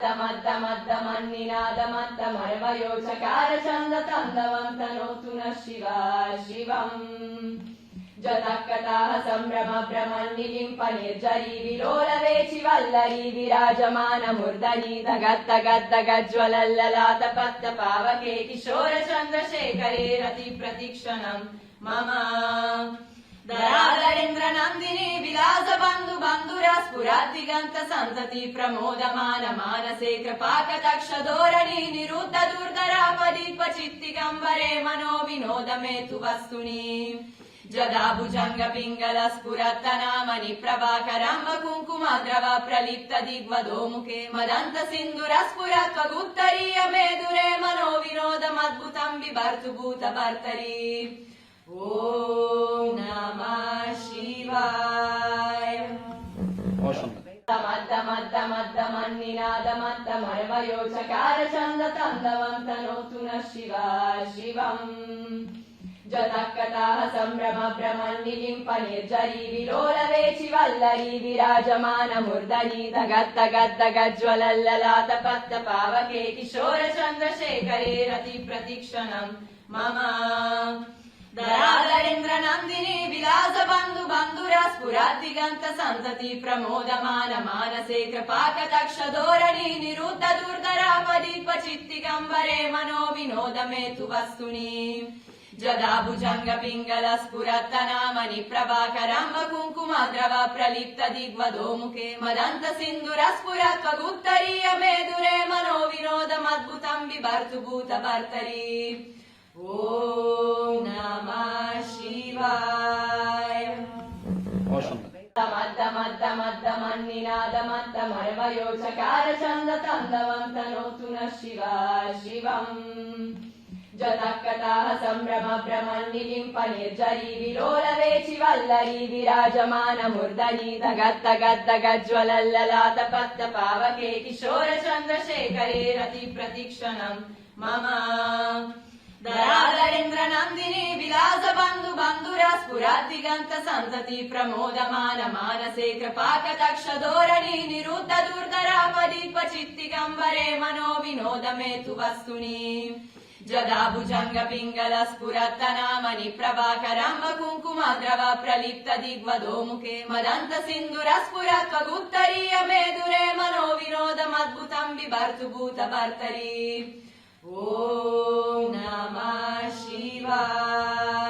मद्दमद्दमन्निनादमत्तमर्वयोचकारचन्दतन्दवन्तनोतु न शिवा शिवम् जतकताः सम्भ्रम भ्रमन्निलिम्पनिर्जरी विलोलवेचि वल्लरी विराजमानमुर्दरी दगद्दगद्दगज्ज्वलल्ललातपत्तपावके किशोरचन्द्रशेखरे रतिप्रतिक्षणम् मम दरादरेन्द्रनन्दिनी विलासबन्धु बन्धुरा स्फुरद्दिगन्त सन्तति प्रमोदमान मानसे कृपाकटाक्षधोरणी निरुद्ध दुर्धरापदीपचित्तिगम्बरे मनो विनोद मे तु वस्तुनि जदा भुजङ्ग पिङ्गल स्फुरत्तनामनि प्रभाकरम्ब कुङ्कुमद्रव प्रलिप्त दिग्वदो मुखे मदन्त सिन्धुर स्फुरत्वगुत्तरीय मेदुरे मनो विनोदमद्भुतम् बिभर्तु भूतभर्तरी ॐ नमः शिवाय मद्दमद्दमद्दमन्निनादमत्तमर्वयोचकारचन्दतन्दवन्तनोतु न शिवा शिवम् जतकताः सम्भ्रम भ्रमन्निलिम्पनिर्जरी विलोलवेचि वल्लरी विराजमानमुर्दरी दगद्दगद्दगज्ज्वलल्ललातपत्तपावके किशोरचन्द्रशेखरे रतिप्रतिक्षणम् मम दरादरेन्द्रनन्दिनी विलासबन्धु बन्धुरा स्फुरद्दिगन्त सन्तति प्रमोदमान मानसे कृपाकटाक्षधोरणी निरुद्ध दुर्धरापदीपचित्तिगम्बरे मनो विनोद मे तु वस्तुनि जदा भुजङ्ग पिङ्गल स्फुरत्तनामनि प्रभाकरम्ब कुङ्कुमद्रव प्रलिप्त दिग्वदो मुखे मदन्त सिन्धुर स्फुरत्वगुत्तरीय मेदुरे मनो विनोदमद्भुतम् बिभर्तु भूतभर्तरी ॐ नमः शिवाय मद्दमद्दमद्दमन्निनादमत्तमर्वयोचकारचन्दतन्दवन्तनोतु न शिवा शिवम् जतकताः सम्भ्रम भ्रमन्निलिम्पनिर्जरी विलोलवेचि वल्लरी विराजमानमुर्दरी दगद्दगद्दगज्ज्वलल्ललातपत्तपावके किशोरचन्द्रशेखरे रतिप्रतिक्षणम् मम दरादरेन्द्रनन्दिनी विलासबन्धु बन्धुरा स्फुरद्दिगन्त सन्तति प्रमोदमान मानसे कृपाकटाक्षधोरणी निरुद्ध दुर्धरापदीपचित्तिगम्बरे मनो विनोद मे तु वस्तुनि जदा भुजङ्ग पिङ्गल स्फुरत्तनामनि प्रभाकरम्ब कुङ्कुमद्रव प्रलिप्त दिग्वदो मुखे मदन्त सिन्धुर स्फुरत्वगुत्तरीय मेदुरे मनो विनोदमद्भुतम् बिभर्तु भूतभर्तरी ॐ नमः शिवाय